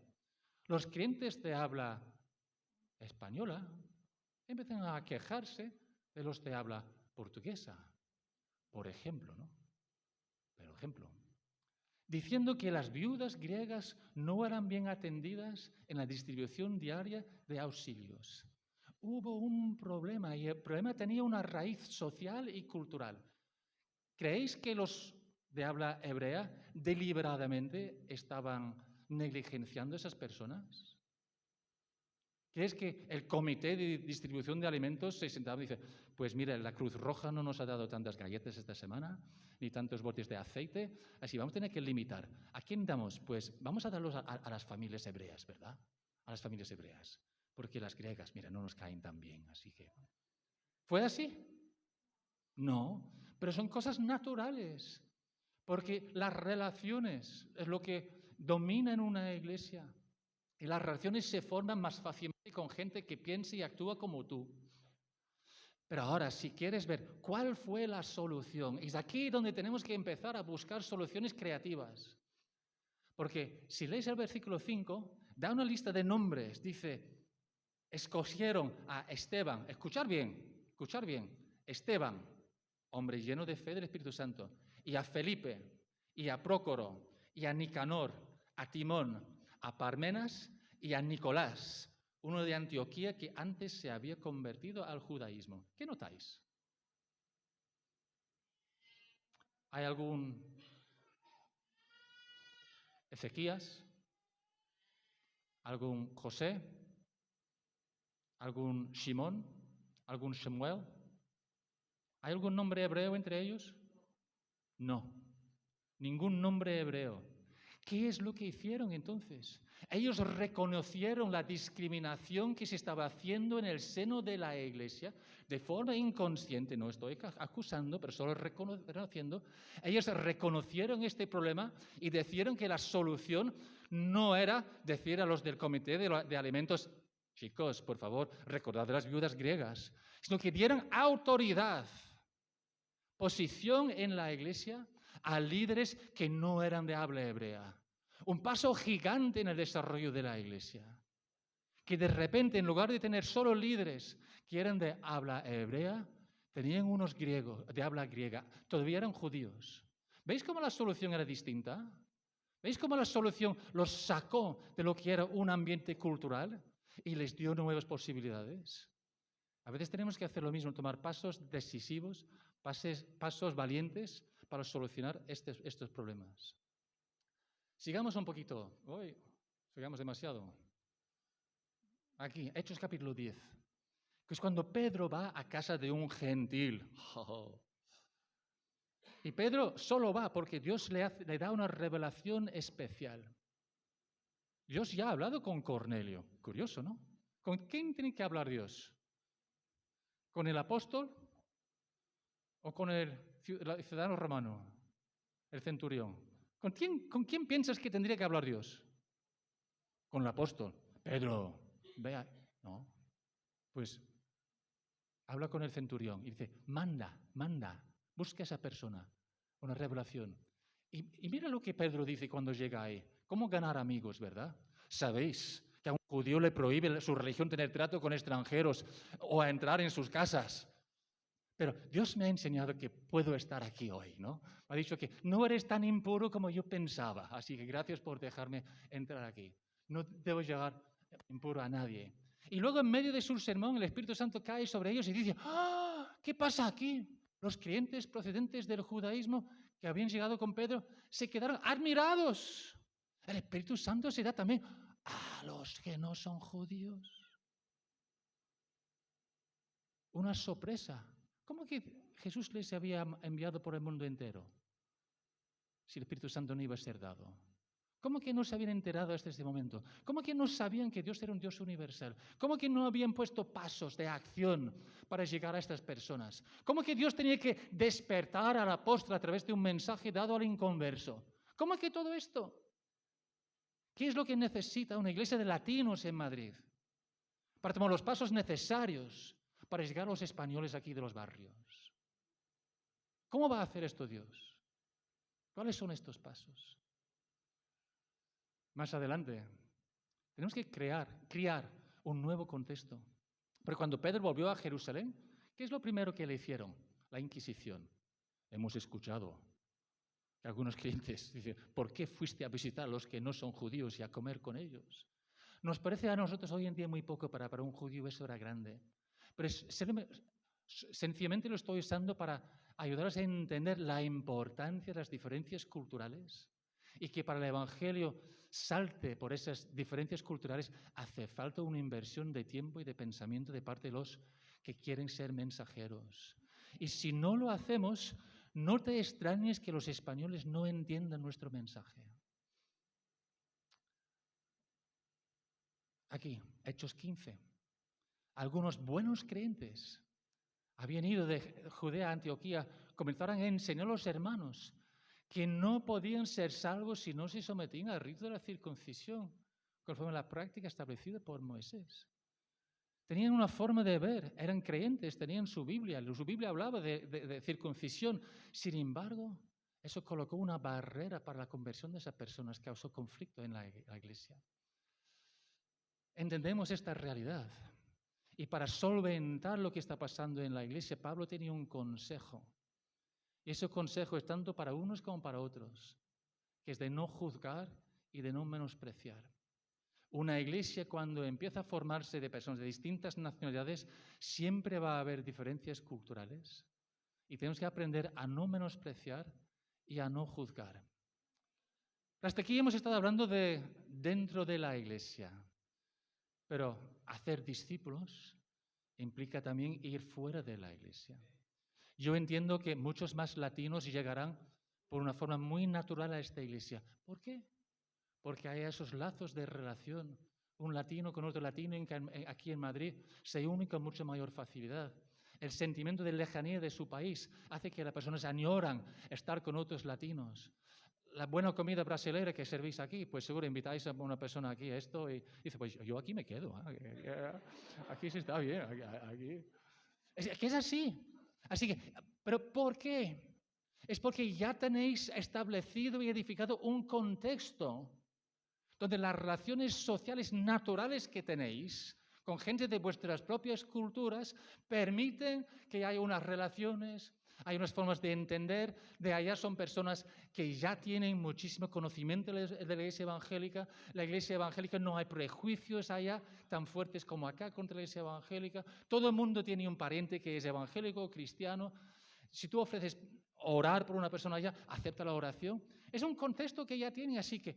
Los creyentes de habla española empezaron a quejarse de los de habla portuguesa, por ejemplo, ¿no? Por ejemplo, diciendo que las viudas griegas no eran bien atendidas en la distribución diaria de auxilios. Hubo un problema y el problema tenía una raíz social y cultural. ¿Creéis que los de habla hebrea deliberadamente estaban negligenciando a esas personas? ¿Crees que el comité de distribución de alimentos se sentaba y dice, pues mira, la Cruz Roja no nos ha dado tantas galletas esta semana, ni tantos botes de aceite, así vamos a tener que limitar. ¿A quién damos? Pues vamos a darlos a las familias hebreas, ¿verdad? A las familias hebreas. Porque las griegas, mira, no nos caen tan bien, así que... ¿Fue así? No, pero son cosas naturales. Porque las relaciones es lo que domina en una iglesia. Y las relaciones se forman más fácilmente con gente que piensa y actúa como tú. Pero ahora, si quieres ver cuál fue la solución, es aquí donde tenemos que empezar a buscar soluciones creativas. Porque si lees el versículo 5, da una lista de nombres. Dice, escogieron a Esteban, escuchar bien, Esteban, hombre lleno de fe del Espíritu Santo, y a Felipe, y a Prócoro, y a Nicanor, a Timón, a Parmenas y a Nicolás, uno de Antioquía que antes se había convertido al judaísmo. ¿Qué notáis? ¿Hay algún Ezequías? ¿Algún José? ¿Algún Simón? ¿Algún Samuel? ¿Hay algún nombre hebreo entre ellos? No, ningún nombre hebreo. ¿Qué es lo que hicieron entonces? Ellos reconocieron la discriminación que se estaba haciendo en el seno de la iglesia de forma inconsciente, no estoy acusando, pero solo reconociendo. Ellos reconocieron este problema y decidieron que la solución no era decir a los del comité de alimentos, chicos, por favor, recordad de las viudas griegas, sino que dieran autoridad, posición en la iglesia a líderes que no eran de habla hebrea. Un paso gigante en el desarrollo de la iglesia. Que de repente, en lugar de tener solo líderes que eran de habla hebrea, tenían unos griegos, de habla griega, todavía eran judíos. ¿Veis cómo la solución era distinta? ¿Veis cómo la solución los sacó de lo que era un ambiente cultural y les dio nuevas posibilidades? A veces tenemos que hacer lo mismo, tomar pasos decisivos, pasos valientes para solucionar estos problemas. Sigamos un poquito. Hoy sigamos demasiado. Aquí, Hechos capítulo 10. Que es cuando Pedro va a casa de un gentil. Y Pedro solo va porque Dios le da una revelación especial. Dios ya ha hablado con Cornelio. Curioso, ¿no? ¿Con quién tiene que hablar Dios? ¿Con el apóstol o con el ciudadano romano? El centurión. ¿Con quién piensas que tendría que hablar Dios? Con el apóstol. Pedro, vea. No. Pues habla con el centurión y dice, manda, busca a esa persona. Una revelación. Y mira lo que Pedro dice cuando llega ahí. ¿Cómo ganar amigos, verdad? Sabéis que a un judío le prohíbe su religión tener trato con extranjeros o a entrar en sus casas. Pero Dios me ha enseñado que puedo estar aquí hoy, ¿no? Me ha dicho que no eres tan impuro como yo pensaba, así que gracias por dejarme entrar aquí. No debo llegar impuro a nadie. Y luego en medio de su sermón el Espíritu Santo cae sobre ellos y dice, ¡ah! ¿Qué pasa aquí? Los creyentes procedentes del judaísmo que habían llegado con Pedro se quedaron admirados. El Espíritu Santo se da también a los que no son judíos. Una sorpresa. ¿Cómo que Jesús les había enviado por el mundo entero si el Espíritu Santo no iba a ser dado? ¿Cómo que no se habían enterado hasta este momento? ¿Cómo que no sabían que Dios era un Dios universal? ¿Cómo que no habían puesto pasos de acción para llegar a estas personas? ¿Cómo que Dios tenía que despertar al apóstol a través de un mensaje dado al inconverso? ¿Cómo que todo esto? ¿Qué es lo que necesita una iglesia de latinos en Madrid para tomar los pasos necesarios para llegar a los españoles aquí de los barrios? ¿Cómo va a hacer esto Dios? ¿Cuáles son estos pasos? Más adelante, tenemos que criar un nuevo contexto. Porque cuando Pedro volvió a Jerusalén, ¿qué es lo primero que le hicieron? La Inquisición. Hemos escuchado que algunos creyentes dicen, ¿por qué fuiste a visitar a los que no son judíos y a comer con ellos? Nos parece a nosotros hoy en día muy poco, para un judío eso era grande. Pero sencillamente lo estoy usando para ayudaros a entender la importancia de las diferencias culturales y que para el Evangelio salte por esas diferencias culturales hace falta una inversión de tiempo y de pensamiento de parte de los que quieren ser mensajeros. Y si no lo hacemos, no te extrañes que los españoles no entiendan nuestro mensaje. Aquí, Hechos 15. Algunos buenos creyentes habían ido de Judea a Antioquía, comenzaron a enseñar a los hermanos que no podían ser salvos si no se sometían al rito de la circuncisión, conforme a la práctica establecida por Moisés. Tenían una forma de ver, eran creyentes, tenían su Biblia hablaba de circuncisión. Sin embargo, eso colocó una barrera para la conversión de esas personas, causó conflicto en la iglesia. Entendemos esta realidad. Y para solventar lo que está pasando en la iglesia, Pablo tenía un consejo. Y ese consejo es tanto para unos como para otros, que es de no juzgar y de no menospreciar. Una iglesia, cuando empieza a formarse de personas de distintas nacionalidades, siempre va a haber diferencias culturales. Y tenemos que aprender a no menospreciar y a no juzgar. Hasta aquí hemos estado hablando de dentro de la iglesia. Pero hacer discípulos implica también ir fuera de la iglesia. Yo entiendo que muchos más latinos llegarán por una forma muy natural a esta iglesia. ¿Por qué? Porque hay esos lazos de relación. Un latino con otro latino aquí en Madrid se une con mucha mayor facilidad. El sentimiento de lejanía de su país hace que las personas añoran estar con otros latinos. La buena comida brasilera que servís aquí, pues seguro invitáis a una persona aquí a esto y dice, pues yo aquí me quedo. Aquí sí está bien. Aquí. Es que es así. Así que, ¿pero por qué? Es porque ya tenéis establecido y edificado un contexto donde las relaciones sociales naturales que tenéis con gente de vuestras propias culturas permiten que haya unas relaciones, hay unas formas de entender, de allá son personas que ya tienen muchísimo conocimiento de la iglesia evangélica. La iglesia evangélica no hay prejuicios allá tan fuertes como acá contra la iglesia evangélica. Todo el mundo tiene un pariente que es evangélico o cristiano. Si tú ofreces orar por una persona allá, acepta la oración. Es un contexto que ya tiene, así que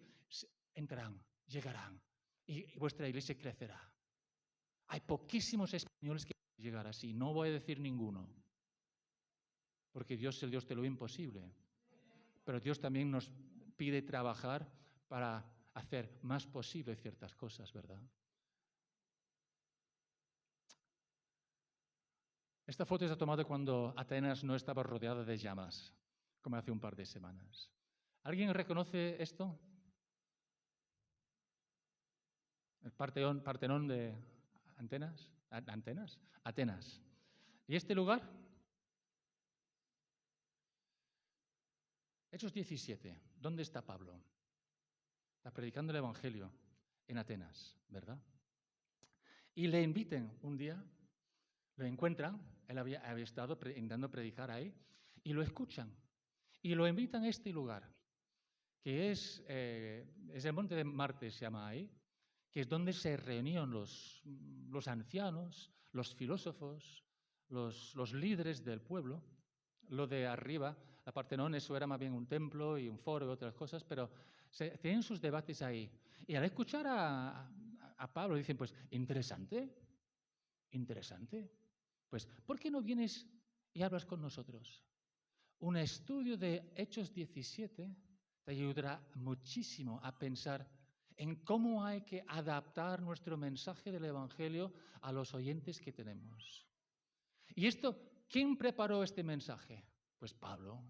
entrarán, llegarán y vuestra iglesia crecerá. Hay poquísimos españoles que pueden llegar así, no voy a decir ninguno, porque Dios es el Dios de lo imposible, pero Dios también nos pide trabajar para hacer más posible ciertas cosas, ¿verdad? Esta foto está tomada cuando Atenas no estaba rodeada de llamas, como hace un par de semanas. ¿Alguien reconoce esto? El Partenón de Atenas. ¿Y este lugar? Hechos 17. ¿Dónde está Pablo? Está predicando el Evangelio en Atenas, ¿verdad? Y le inviten un día, lo encuentran, él había estado intentando predicar ahí, y lo escuchan. Y lo invitan a este lugar, que es el Monte de Marte, se llama ahí, que es donde se reunían los ancianos, los filósofos, los líderes del pueblo. Lo de arriba, la Partenón, eso era más bien un templo y un foro y otras cosas, pero tienen sus debates ahí. Y al escuchar a Pablo dicen, pues, interesante. Pues, ¿por qué no vienes y hablas con nosotros? Un estudio de Hechos 17 te ayudará muchísimo a pensar en cómo hay que adaptar nuestro mensaje del Evangelio a los oyentes que tenemos. Y esto, ¿quién preparó este mensaje? Pues Pablo.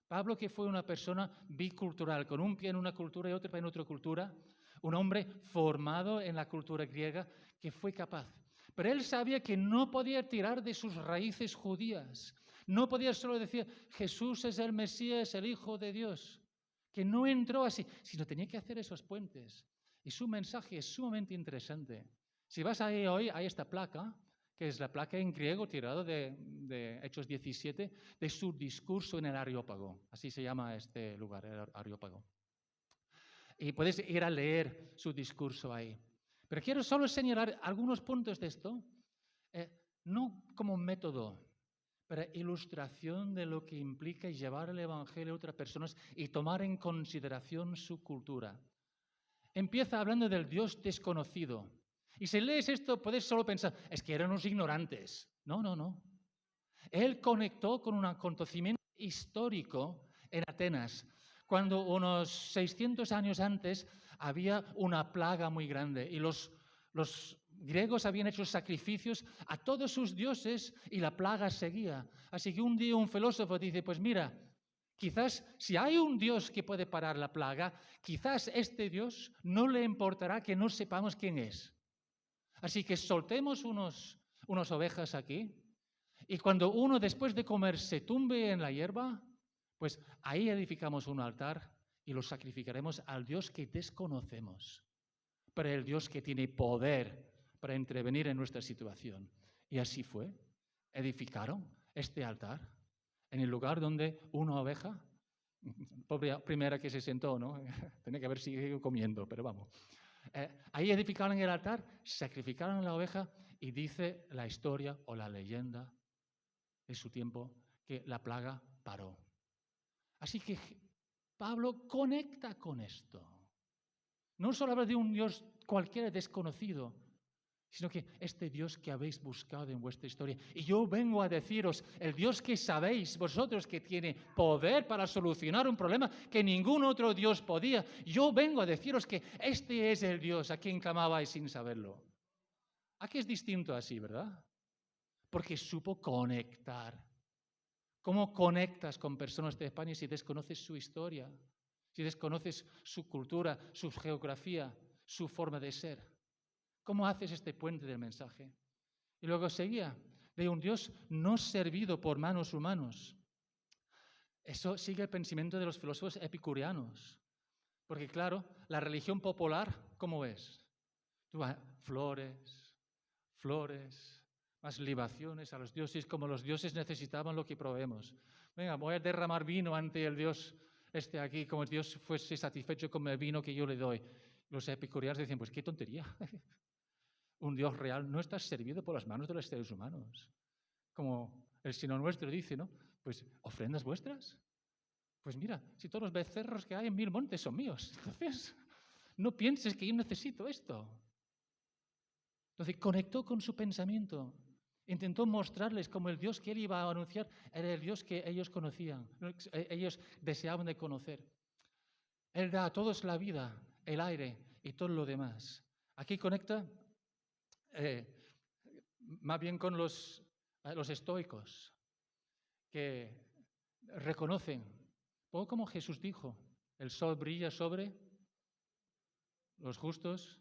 Pablo, que fue una persona bicultural, con un pie en una cultura y otro pie en otra cultura, un hombre formado en la cultura griega que fue capaz. Pero él sabía que no podía tirar de sus raíces judías. No podía solo decir, Jesús es el Mesías, el Hijo de Dios. que no entró así, sino tenía que hacer esos puentes. Y su mensaje es sumamente interesante. Si vas ahí hoy, hay esta placa, que es la placa en griego tirada de Hechos 17, de su discurso en el Areópago. Así se llama este lugar, el Areópago. Y puedes ir a leer su discurso ahí. Pero quiero solo señalar algunos puntos de esto, no como método, pero ilustración de lo que implica llevar el Evangelio a otras personas y tomar en consideración su cultura. Empieza hablando del Dios desconocido. Y si lees esto, puedes solo pensar, es que eran unos ignorantes. No, no, no. Él conectó con un acontecimiento histórico en Atenas, cuando unos 600 años antes había una plaga muy grande y los griegos habían hecho sacrificios a todos sus dioses y la plaga seguía. Así que un día un filósofo dice, pues mira, quizás si hay un Dios que puede parar la plaga, quizás este Dios no le importará que no sepamos quién es. Así que soltemos unas ovejas aquí y cuando uno después de comer se tumbe en la hierba, pues ahí edificamos un altar y lo sacrificaremos al Dios que desconocemos, pero el Dios que tiene poder para intervenir en nuestra situación. Y así fue. Edificaron este altar en el lugar donde una oveja, pobre primera que se sentó, ¿no? Tenía que haber seguido comiendo, pero vamos. Ahí edificaron el altar, sacrificaron la oveja y dice la historia o la leyenda de su tiempo que la plaga paró. Así que Pablo conecta con esto. No solo habla de un Dios cualquiera desconocido, sino que este Dios que habéis buscado en vuestra historia. Y yo vengo a deciros, el Dios que sabéis vosotros que tiene poder para solucionar un problema que ningún otro Dios podía. Yo vengo a deciros que este es el Dios a quien clamabais sin saberlo. Aquí es distinto así, ¿verdad? Porque supo conectar. ¿Cómo conectas con personas de España si desconoces su historia? Si desconoces su cultura, su geografía, su forma de ser. ¿Cómo haces este puente del mensaje? Y luego seguía, de un Dios no servido por manos humanos. Eso sigue el pensamiento de los filósofos epicureanos. Porque claro, la religión popular, ¿cómo es? Flores, flores, más libaciones a los dioses, como los dioses necesitaban lo que proveemos. Venga, voy a derramar vino ante el Dios este aquí, como el Dios fuese satisfecho con el vino que yo le doy. Los epicureanos decían, pues qué tontería. Un Dios real no está servido por las manos de los seres humanos. Como el Sino Nuestro dice, ¿no? Pues, ¿ofrendas vuestras? Pues mira, si todos los becerros que hay en 1000 montes son míos. Entonces, no pienses que yo necesito esto. Entonces, conectó con su pensamiento. Intentó mostrarles como el Dios que él iba a anunciar era el Dios que ellos conocían, ellos deseaban de conocer. Él da a todos la vida, el aire y todo lo demás. Aquí conecta más bien con los estoicos, que reconocen, poco como Jesús dijo, el sol brilla sobre los justos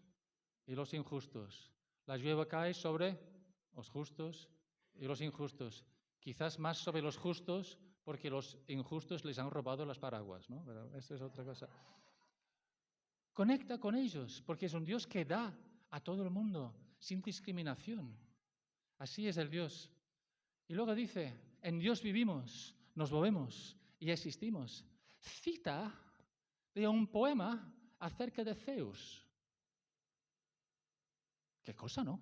y los injustos. La lluvia cae sobre los justos y los injustos. Quizás más sobre los justos porque los injustos les han robado las paraguas, ¿no? Pero eso es otra cosa. Conecta con ellos porque es un Dios que da a todo el mundo sin discriminación. Así es el Dios. Y luego dice, en Dios vivimos, nos movemos y existimos. Cita de un poema acerca de Zeus. ¿Qué cosa, no?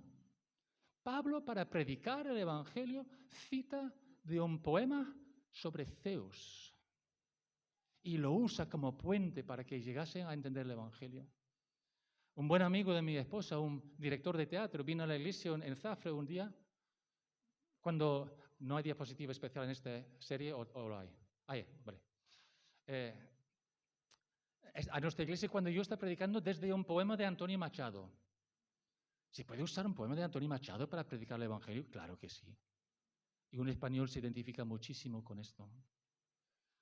Pablo, para predicar el Evangelio, cita de un poema sobre Zeus y lo usa como puente para que llegasen a entender el Evangelio. Un buen amigo de mi esposa, un director de teatro, vino a la iglesia en Zafra un día, cuando no hay diapositiva especial en esta serie, o lo hay. Ahí, vale. A nuestra iglesia, cuando yo estaba predicando desde un poema de Antonio Machado. ¿Se puede usar un poema de Antonio Machado para predicar el Evangelio? Claro que sí. Y un español se identifica muchísimo con esto.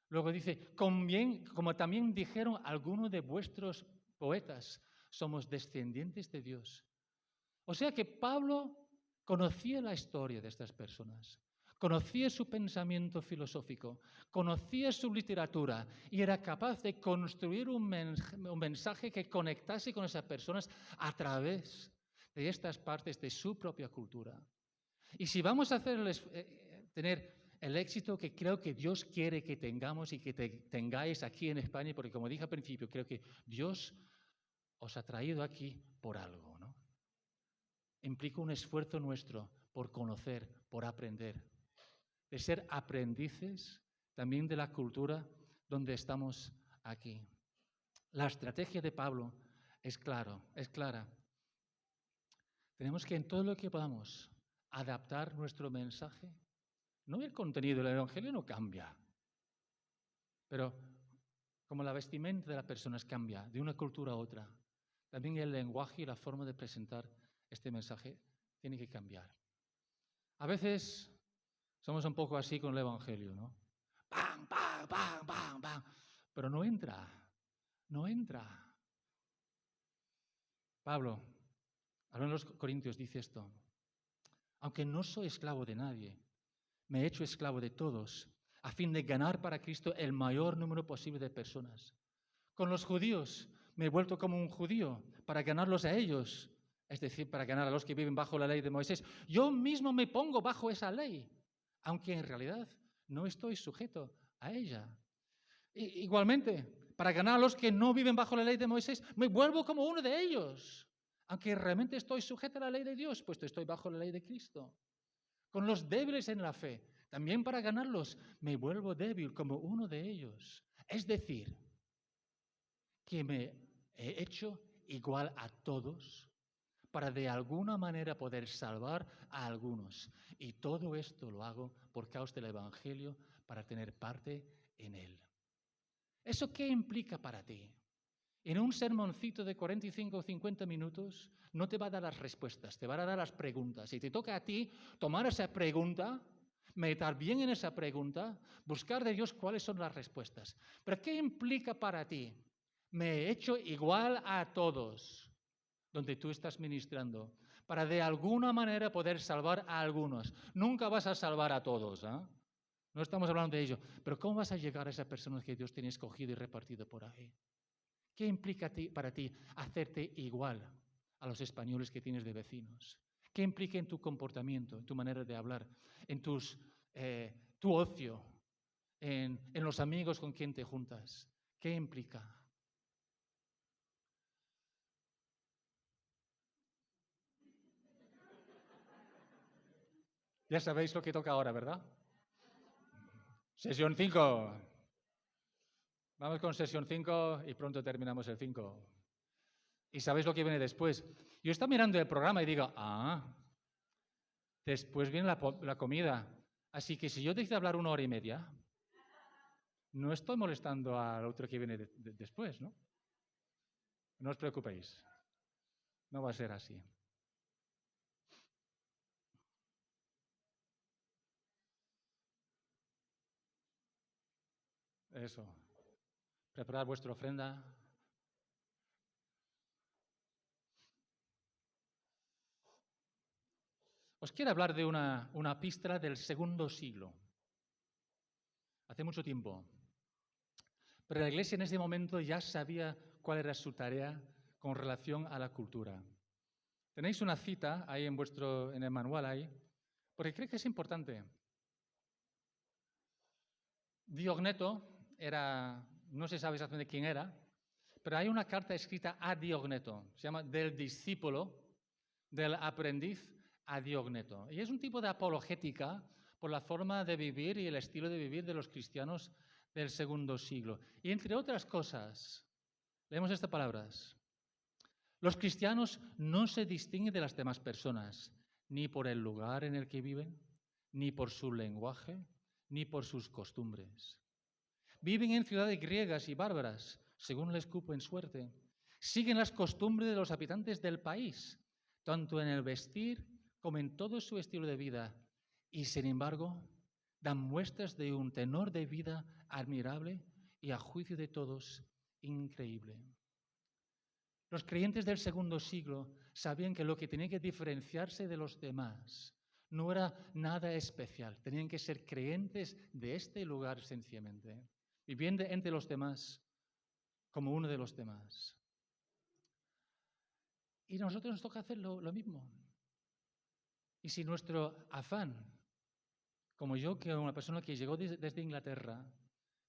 Luego dice, como también dijeron algunos de vuestros poetas, somos descendientes de Dios. O sea que Pablo conocía la historia de estas personas, conocía su pensamiento filosófico, conocía su literatura y era capaz de construir un mensaje que conectase con esas personas a través de estas partes de su propia cultura. Y si vamos a tener el éxito que creo que Dios quiere que tengamos y que tengáis aquí en España, porque como dije al principio, creo que Dios os ha traído aquí por algo, ¿no? Implica un esfuerzo nuestro por conocer, por aprender, de ser aprendices también de la cultura donde estamos aquí. La estrategia de Pablo es clara. Tenemos que en todo lo que podamos adaptar nuestro mensaje. No el contenido del Evangelio no cambia, pero como la vestimenta de las personas cambia de una cultura a otra, también el lenguaje y la forma de presentar este mensaje tiene que cambiar. A veces somos un poco así con el Evangelio, ¿no? ¡Pam, pam, pam, pam, pam! Pero no entra. Pablo, hablando de los Corintios, dice esto: aunque no soy esclavo de nadie, me he hecho esclavo de todos, a fin de ganar para Cristo el mayor número posible de personas. Con los judíos me he vuelto como un judío para ganarlos a ellos, es decir, para ganar a los que viven bajo la ley de Moisés. Yo mismo me pongo bajo esa ley, aunque en realidad no estoy sujeto a ella. Igualmente, para ganar a los que no viven bajo la ley de Moisés, me vuelvo como uno de ellos, aunque realmente estoy sujeto a la ley de Dios, puesto estoy bajo la ley de Cristo. Con los débiles en la fe, también para ganarlos, me vuelvo débil como uno de ellos. Es decir, que me he hecho igual a todos para de alguna manera poder salvar a algunos. Y todo esto lo hago por causa del Evangelio, para tener parte en él. ¿Eso qué implica para ti? En un sermoncito de 45 o 50 minutos no te va a dar las respuestas, te va a dar las preguntas. Y te toca a ti tomar esa pregunta, meditar bien en esa pregunta, buscar de Dios cuáles son las respuestas. Pero ¿qué implica para ti? Me he hecho igual a todos, donde tú estás ministrando, para de alguna manera poder salvar a algunos. Nunca vas a salvar a todos, ¿eh? No estamos hablando de ello. Pero ¿cómo vas a llegar a esas personas que Dios tiene escogido y repartido por ahí? ¿Qué implica para ti hacerte igual a los españoles que tienes de vecinos? ¿Qué implica en tu comportamiento, en tu manera de hablar, en tu ocio, en los amigos con quien te juntas? ¿Qué implica? Ya sabéis lo que toca ahora, ¿verdad? Sesión 5. Vamos con sesión 5 y pronto terminamos el 5. ¿Y sabéis lo que viene después? Yo estaba mirando el programa y digo, después viene la comida. Así que si yo decido hablar 1 hora y media, no estoy molestando al otro que viene después, ¿no? No os preocupéis. No va a ser así. Eso. Preparad vuestra ofrenda. Os quiero hablar de una epístola del segundo siglo. Hace mucho tiempo. Pero la iglesia en ese momento ya sabía cuál era su tarea con relación a la cultura. Tenéis una cita ahí en el manual ahí, porque creo que es importante. Diogneto era, no se sabe exactamente quién era, pero hay una carta escrita a Diogneto, se llama del discípulo, del aprendiz a Diogneto. Y es un tipo de apologética por la forma de vivir y el estilo de vivir de los cristianos del segundo siglo. Y entre otras cosas, leemos estas palabras: los cristianos no se distinguen de las demás personas, ni por el lugar en el que viven, ni por su lenguaje, ni por sus costumbres. Viven en ciudades griegas y bárbaras, según les cupo en suerte. Siguen las costumbres de los habitantes del país, tanto en el vestir como en todo su estilo de vida. Y sin embargo, dan muestras de un tenor de vida admirable y, a juicio de todos, increíble. Los creyentes del segundo siglo sabían que lo que tenía que diferenciarse de los demás No era nada especial. Tenían que ser creyentes de este lugar sencillamente, viviendo entre los demás como uno de los demás. Y a nosotros nos toca hacer lo mismo. Y si nuestro afán, como yo, que una persona que llegó desde Inglaterra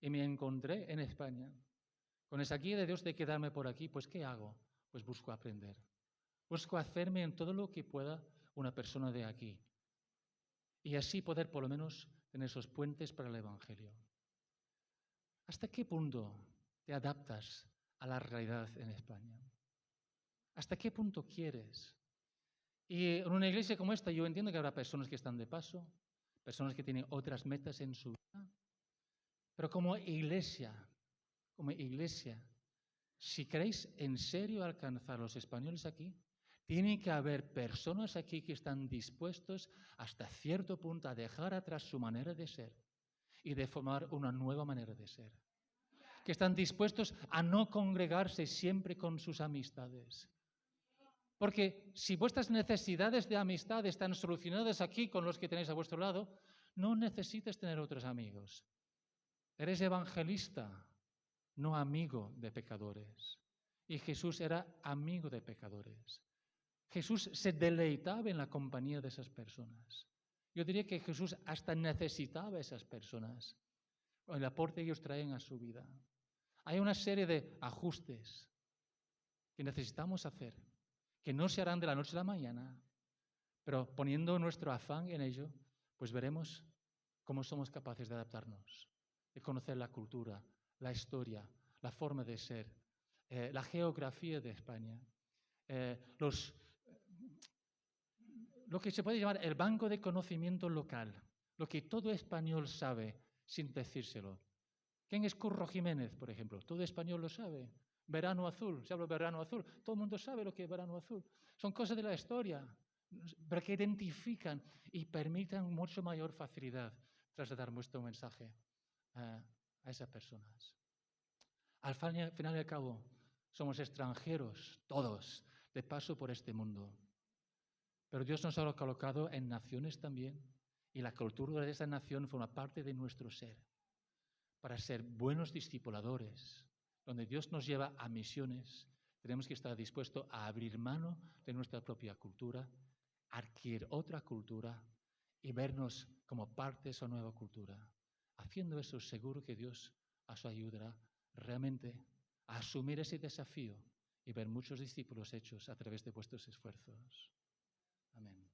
y me encontré en España, con esa guía de Dios de quedarme por aquí, pues ¿qué hago? Pues busco aprender. Busco hacerme en todo lo que pueda una persona de aquí. Y así poder por lo menos tener esos puentes para el Evangelio. ¿Hasta qué punto te adaptas a la realidad en España? ¿Hasta qué punto quieres? Y en una iglesia como esta yo entiendo que habrá personas que están de paso, personas que tienen otras metas en su vida, pero como iglesia, si queréis en serio alcanzar a los españoles aquí, tiene que haber personas aquí que están dispuestos hasta cierto punto a dejar atrás su manera de ser y de formar una nueva manera de ser. Que están dispuestos a no congregarse siempre con sus amistades. Porque si vuestras necesidades de amistad están solucionadas aquí con los que tenéis a vuestro lado, no necesitas tener otros amigos. Eres evangelista, no amigo de pecadores. Y Jesús era amigo de pecadores. Jesús se deleitaba en la compañía de esas personas. Yo diría que Jesús hasta necesitaba a esas personas, el aporte que ellos traen a su vida. Hay una serie de ajustes que necesitamos hacer, que no se harán de la noche a la mañana, pero poniendo nuestro afán en ello, pues veremos cómo somos capaces de adaptarnos, de conocer la cultura, la historia, la forma de ser, la geografía de España, lo que se puede llamar el banco de conocimiento local, lo que todo español sabe sin decírselo. ¿Quién es Curro Jiménez, por ejemplo? Todo español lo sabe. Verano azul, se habla de verano azul, todo el mundo sabe lo que es verano azul. Son cosas de la historia, pero que identifican y permitan mucho mayor facilidad trasladar nuestro mensaje a esas personas. Al final y al cabo, somos extranjeros, todos, de paso por este mundo. Pero Dios nos ha colocado en naciones también, y la cultura de esa nación forma parte de nuestro ser, para ser buenos discipuladores. Donde Dios nos lleva a misiones, tenemos que estar dispuestos a abrir mano de nuestra propia cultura, adquirir otra cultura y vernos como parte de esa nueva cultura. Haciendo eso, seguro que Dios os ayudará realmente a asumir ese desafío y ver muchos discípulos hechos a través de vuestros esfuerzos. Amén.